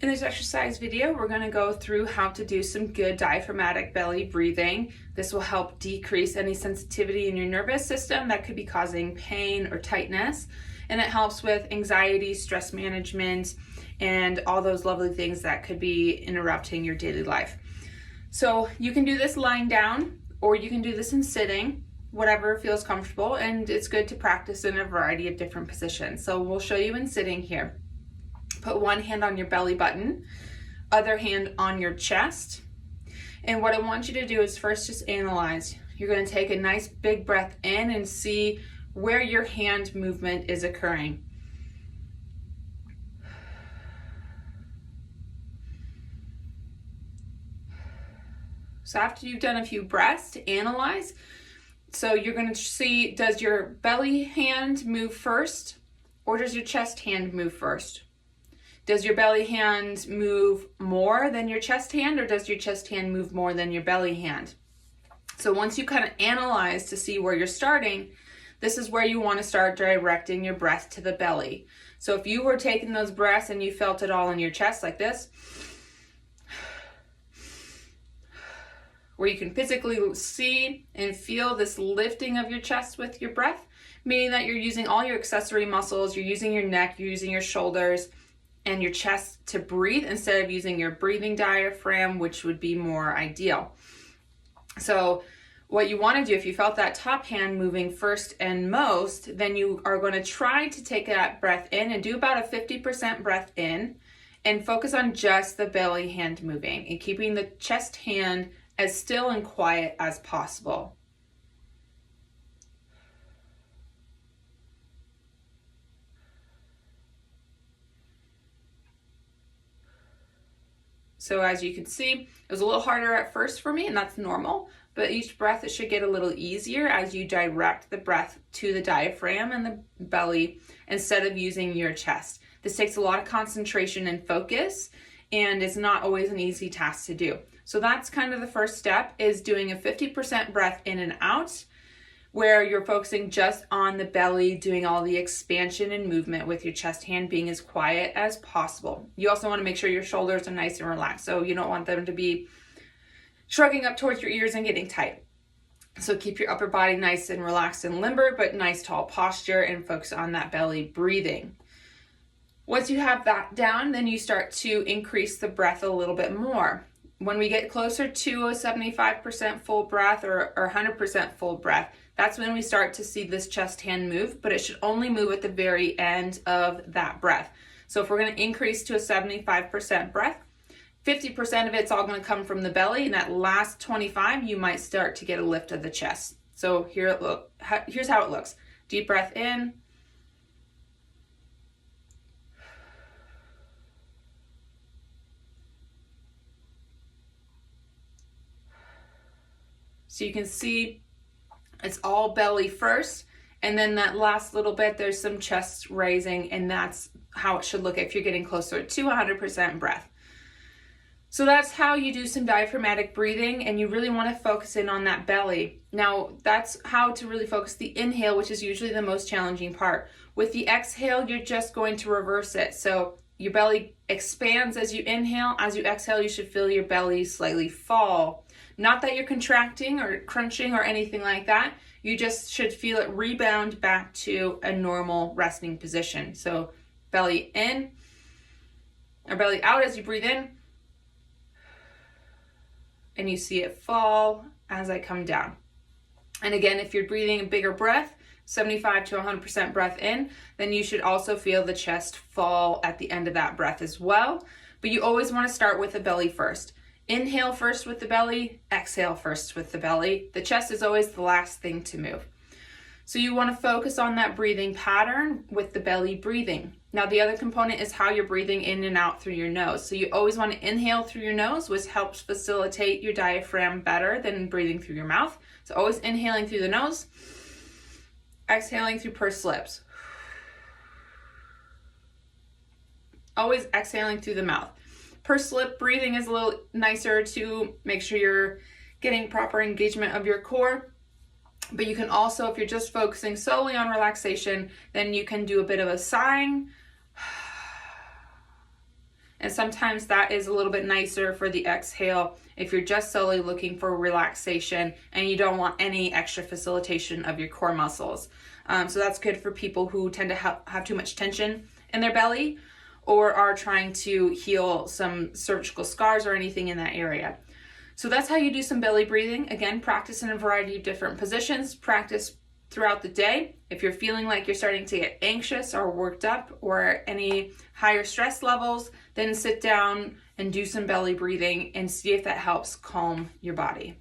In this exercise video, we're going to go through how to do some good diaphragmatic belly breathing. This will help decrease any sensitivity in your nervous system that could be causing pain or tightness. And it helps with anxiety, stress management, and all those lovely things that could be interrupting your daily life. So you can do this lying down, or you can do this in sitting, whatever feels comfortable, and it's good to practice in a variety of different positions. So we'll show you in sitting here. Put one hand on your belly button, other hand on your chest. And what I want you to do is first just analyze. You're going to take a nice big breath in and see where your hand movement is occurring. So after you've done a few breaths to analyze, so you're going to see, does your belly hand move first, or does your chest hand move first? Does your belly hand move more than your chest hand, or does your chest hand move more than your belly hand? So once you kind of analyze to see where you're starting, this is where you want to start directing your breath to the belly. So if you were taking those breaths and you felt it all in your chest like this, where you can physically see and feel this lifting of your chest with your breath, meaning that you're using all your accessory muscles, you're using your neck, you're using your shoulders, and your chest to breathe instead of using your breathing diaphragm, which would be more ideal. So what you want to do, if you felt that top hand moving first and most, then you are going to try to take that breath in and do about a 50% breath in and focus on just the belly hand moving and keeping the chest hand as still and quiet as possible. So as you can see, it was a little harder at first for me, and that's normal, but each breath it should get a little easier as you direct the breath to the diaphragm and the belly instead of using your chest. This takes a lot of concentration and focus, and it's not always an easy task to do. So that's kind of the first step, is doing a 50% breath in and out, where you're focusing just on the belly, doing all the expansion and movement with your chest hand being as quiet as possible. You also want to make sure your shoulders are nice and relaxed, so you don't want them to be shrugging up towards your ears and getting tight. So keep your upper body nice and relaxed and limber, but nice tall posture, and focus on that belly breathing. Once you have that down, then you start to increase the breath a little bit more. When we get closer to a 75% full breath or 100% full breath, that's when we start to see this chest hand move, but it should only move at the very end of that breath. So if we're going to increase to a 75% breath, 50% of it's all going to come from the belly, and that last 25, you might start to get a lift of the chest. So here's how it looks. Deep breath in. So you can see it's all belly first, and then that last little bit, there's some chest raising, and that's how it should look if you're getting closer to 100% breath. So that's how you do some diaphragmatic breathing, and you really want to focus in on that belly. Now, that's how to really focus the inhale, which is usually the most challenging part. With the exhale, you're just going to reverse it. So your belly expands as you inhale. As you exhale, you should feel your belly slightly fall. Not that you're contracting or crunching or anything like that. You just should feel it rebound back to a normal resting position. So belly in or belly out as you breathe in. And you see it fall as I come down. And again, if you're breathing a bigger breath, 75 to 100% breath in, then you should also feel the chest fall at the end of that breath as well. But you always want to start with the belly first. Inhale first with the belly, exhale first with the belly. The chest is always the last thing to move. So you want to focus on that breathing pattern with the belly breathing. Now the other component is how you're breathing in and out through your nose. So you always want to inhale through your nose, which helps facilitate your diaphragm better than breathing through your mouth. So always inhaling through the nose, exhaling through pursed lips. Always exhaling through the mouth. Pursed lip breathing is a little nicer to make sure you're getting proper engagement of your core. But you can also, if you're just focusing solely on relaxation, then you can do a bit of a sighing And sometimes that is a little bit nicer for the exhale if you're just solely looking for relaxation and you don't want any extra facilitation of your core muscles. So that's good for people who tend to have too much tension in their belly or are trying to heal some surgical scars or anything in that area. So that's how you do some belly breathing. Again, practice in a variety of different positions. Practice throughout the day. If you're feeling like you're starting to get anxious or worked up or any higher stress levels, then sit down and do some belly breathing and see if that helps calm your body.